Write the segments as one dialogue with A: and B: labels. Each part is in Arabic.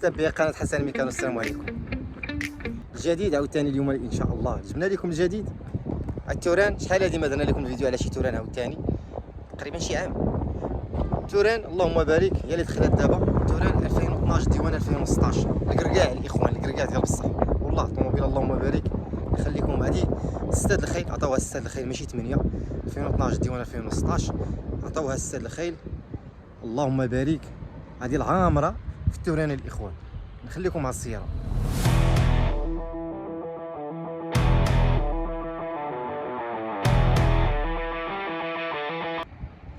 A: تابعي قناة حسن ميكانو. السلام عليكم. الجديد عاوتاني اليوم ان شاء الله جبنا لكم الجديد على التوران. شحال هادي ما درنا لكم الفيديو على شي توران عاوتاني، تقريبا شي عام. توران اللهم بارك هي اللي دخلت دابا، توران 2012 ديوان 2016. الكركاع الاخوان، الكركاع ديال بصح والله. طوموبيل اللهم بارك يخليكم. هادي 6 د الخيل، عطاوها 6 د الخيل ماشي 8. 2012 ديوان 2016 عطاوها 6 د الخيل اللهم بارك. هادي العامره في التوران الاخوان. نخليكم مع السياره.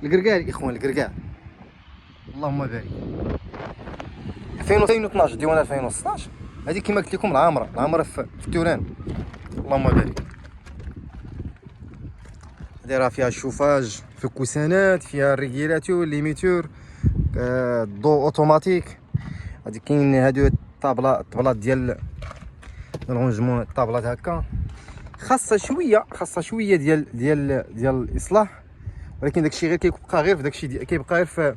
A: الكركاع الاخوان، الكركاع اللهم بارك 2012 ديوان 2016. هذه كما قلت لكم العامره في التوران اللهم بارك. هذه راه فيها الشوفاج، في الكوسانات، فيها الريغيلاتور، ليميتور، الضوء اوتوماتيك. هذه كاين هادو الطابلات ديال الرونجمون، الطابلات هكا خاصه شويه ديال الاصلاح، ولكن داكشي غير كيبقى غير في داكشي كيبقى غير في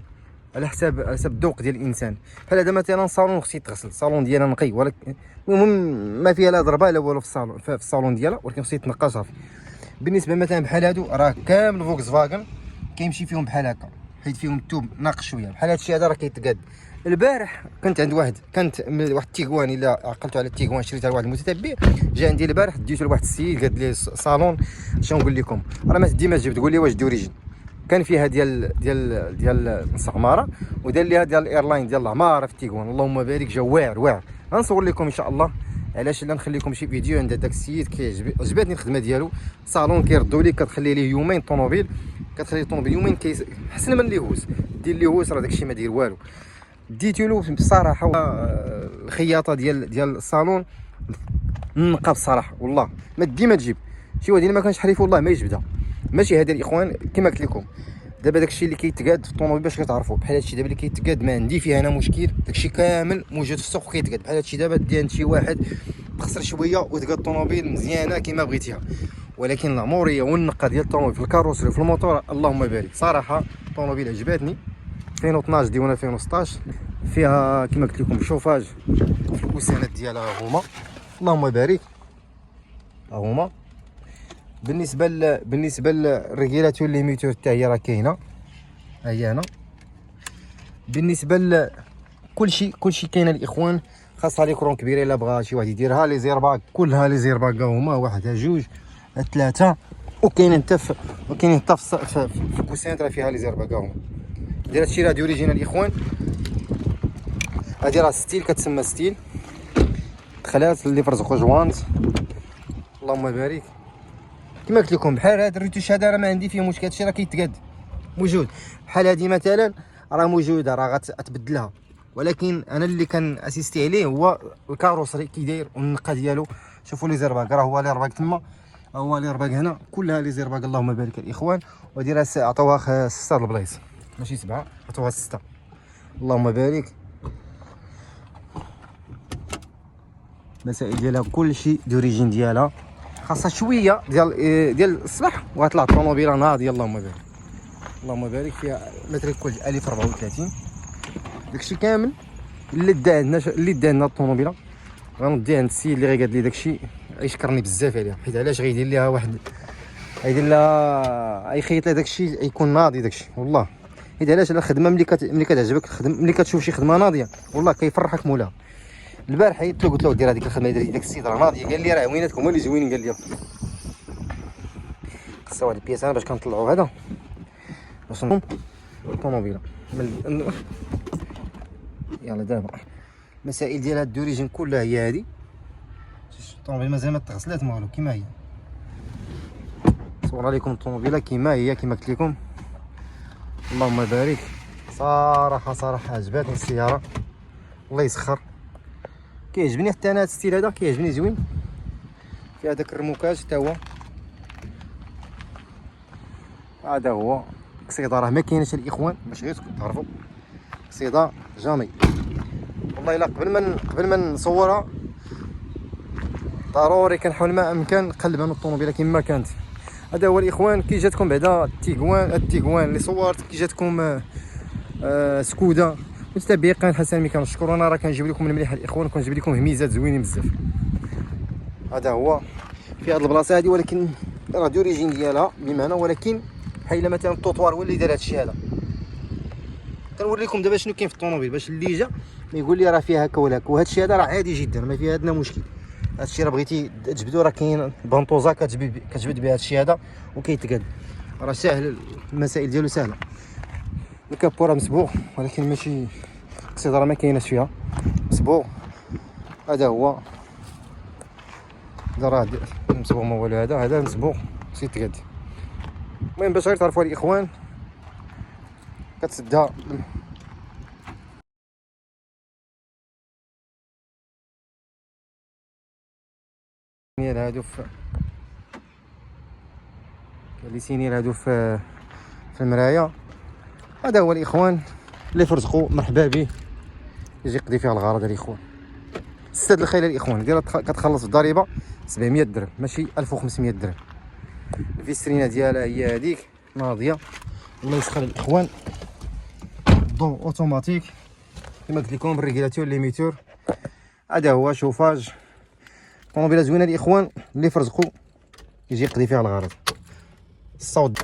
A: على حساب الذوق ديال الانسان. بحال هذا مثلا صالون خصو يتغسل، الصالون ديالها نقي، ولكن المهم ما فيها لا ضربه لا والو في الصالون ديالها، ولكن خصو يتنقى صافي. بالنسبه مثلا بحال هادو راه كامل فولكس فاغن كيمشي فيهم بحال هكا، حيت فيهم التوب ناقص شويه. بحال هادشي هذا راه كيتقاد. البارح كنت عند واحد التيغوان، الا عقلتوا على التيغوان شريتها لواحد المتتبع، جا عندي البارح ديتو لواحد السيد قال لي صالون. شنو نقول لكم، راه ما ديما تجيب تقول لي واش دوريجين، كان فيها ديال المستعمره، ودار ليها ديال الايرلاين ديال العماره في التيغوان اللهم بارك. جا واعر. غنصور لكم ان شاء الله. علاش لا نخليكم شي فيديو عند داك السيد عجبتني الخدمه ديالو. صالون كيردوا لك، كتخلي ليه يومين الطوموبيل، كتخلي الطوموبيل يومين حسن من اللي هوز. دير اللي هوز راه داكشي ما داير والو. ديتو له بصراحه الخياطه ديال الصالون نقى بصراحه والله. ما ديما تجيب شي واحد اللي ما كانش حريف والله ما يجبدها. ماشي هذا الاخوان كما قلت لكم. دابا داكشي اللي كيتقاد في الطوموبيل باش كتعرفوا، بحال هادشي دابا اللي كيتقاد ما عندي فيه انا مشكل، داكشي كامل موجود في السوق كيتقاد. بحال هادشي دابا دي عند شي واحد تخسر شويه وتقاد الطوموبيل مزيانه كما بغيتيها، ولكن العموريه والنقه ديال الطوموبيل في الكاروسري وفي الموتور اللهم بارك. صراحه الطوموبيل عجباتني. 2012 ديوان 2016 فيها كما قلت لكم شوفاج في الكوسانات ديالها هما اللهم بارك هما. بالنسبه للريغيلاتور ليميتور حتى هي راه كاينه، ها هي هنا. بالنسبه كلشي كاينه الاخوان. خاصها لي كرون كبيره الا بغا شي واحد يديرها. لي زيرباك كلها لي زيرباك هما، واحد جوج ثلاثه، وكاين حتى في الكوسانات راه فيها لي زيرباك هما. داير هادشي راه دوريجينال الاخوان. هادي راه ستيل، كتسمى ستيل. دخلات اللي فرزقوا جوانت اللهم بارك. كما قلت لكم بحال هاد الريتوش هذا راه ما عندي فيه مشكل، هادشي راه كيتقاد موجود. بحال هادي مثلا راه موجوده راه غتبدلها، ولكن انا اللي كان اسيستي عليه هو الكاروسري كي داير والنقه ديالو. شوفوا لي زيرباك، راه هو لي رباك تما، هو لي رباك هنا، كلها لي زيرباك اللهم بارك الاخوان. ودي راه عطاوها 6 البلايص ماشي 7، عطاوها 6 اللهم بارك. المسائل ديالها كلشي دوريجين ديالها، خاصها شويه ديال الصباح وغتطلع الطوموبيله ناضيه اللهم بارك. اللهم بارك. فيها ماتريكول 1034. داكشي كامل اللي دا عندنا الطوموبيله غنوديها عند السيد اللي غيقاد لي داكشي. يشكرني بزاف عليها، حيت علاش غيدير ليها واحد، غيدير لها يخيط لها داكشي يكون ناضي داكشي والله. حيت علاش الخدمه ملي كتعجبك، ملي كتشوف شي خدمه ناضيه والله كيفرحك مولاها. البارح حيدت له قلت له دير هذيك الخدمه اللي داك السيد راه ناضيه، قال لي راه ويناتكم هما اللي زوينين. قال لي خاصها واحد البياس انا باش كنطلعوا هذا باش الطوموبيله يلا. دابا المسائل ديال هاد الدوريجين كلها هي هادي. الطوموبيل مازال ما تغسلات ما والو، كيما هي. صور لكم الطوموبيله كيما هي كيما قلت لكم اللهم بارك. صراحه عجباتني السياره الله يسخر. كيعجبني حتى انا هاد الستيل هذا، كيعجبني زوين. في هذاك الرموكاج حتى هو، هذا هو قصيده راه ما كايناش الاخوان باش غير تعرفوا. قصيده جامي والله. الا قبل ما نصورها ضروري كنحاول ما امكن نقلب على الطوموبيله كما كانت. هذا هو الاخوان. كي جاتكم بعدا التيغوان اللي صورت، كي جاتكم سكودا متابعي قناه حسن مي كنشكرونا، راه كنجيب لكم المليح الاخوان، وكنجيب لكم هميزات زوينين بزاف. هذا هو في هذه البلاصه هذه، ولكن راه دوريجين ديالها بمعنى، ولكن بحال مثلا الطوطوار هو اللي دار هادشي هذا. كنوريكم دابا شنو كاين في الطوموبيل باش اللي جا ما يقول لي راه فيها هكا ولا هكا. وهذا الشيء هذا راه عادي جدا، ما فيها ادنى مشكل. هذا الشيء راه بغيتي تجبدو، راه كاين بانطوزا كتجبد بها هذا الشيء هذا وكيتقاد، راه ساهل، المسائل ديالو سهله. الكابو راه مسبوغ، ولكن ماشي اكسيدرا ما كايناش فيها، مسبوغ. هذا هو هذا راه مسبوغ، ما والو، هذا مسبوغ تيتقاد. المهم باش غير تعرفوا الاخوان، كتسدها هادو لي سينير هادو في المرايه. هذا هو الاخوان اللي فرزقوا، مرحبا به، يجي يقضي فيها الغرض الاخوان. السد الخيل الاخوان ديالها كتخلص الضريبه 700 درهم ماشي 1500 درهم. الفيسترينه ديالها هي هذيك ناضيه، الله يسخر الاخوان. ضو اوتوماتيك كما قلت لكم، بالريغيلاتور ليميتور. هذا هو شوفاج، طوموبيله زوينه الاخوان، اللي فرزقوا يجي يقضي فيها الغرض. الصوت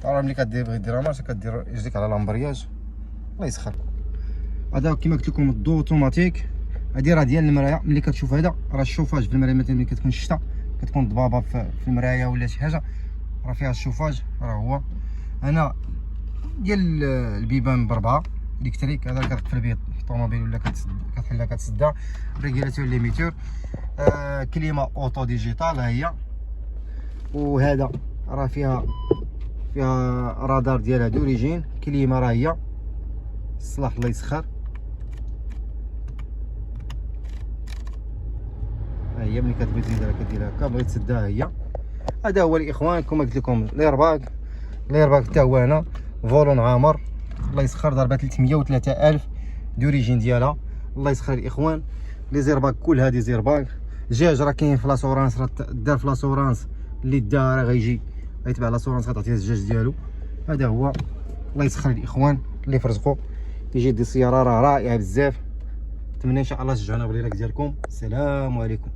A: راه ملي كدير راماج كدير يجيك على لامبرياج، الله يسخر. هذا كما قلت لكم الضو اوتوماتيك. هذه راه ديال المرايه، ملي كتشوف هذا راه الشوفاج في المرايه، مثلا ملي كتكون الشتا كتكون ضبابه في المرايه ولا شي حاجه، راه فيها الشوفاج. راه هو انا ديال البيبان بربعه الكتريك، هذا كتقفل به الطوموبيل ولا كتحلها كتسدها. ريغيلاتور ليميتور، كليما اوتو ديجيتال ها هي. وهذا راه فيها رادار ديالها دوريجين. كليما راه هي الصلاح، الله يسخر. ها هي ملي كتبغي تزيدها كديرها هكا، بغيت تسدها هي. هذا هو الاخوان كما قلت لكم. ليرباك حتى هو هنا فولون عامر، الله يسخر، ضربه 303000 دوريجين ديالها، الله يسخر الاخوان. لي زيرباك كل هذه زيرباك. الجاج راه كاين في لاسورانس، راه دار في لاسورانس، اللي دا راه غيجي غيتبع لاسورانس غتعطيه الجاج ديالو. هذا هو الله يسخر الاخوان اللي فرزقوا يجي دي السياره، راه رائعه بزاف. نتمنى ان شاء الله تشجعونا باللايك ديالكم. السلام عليكم.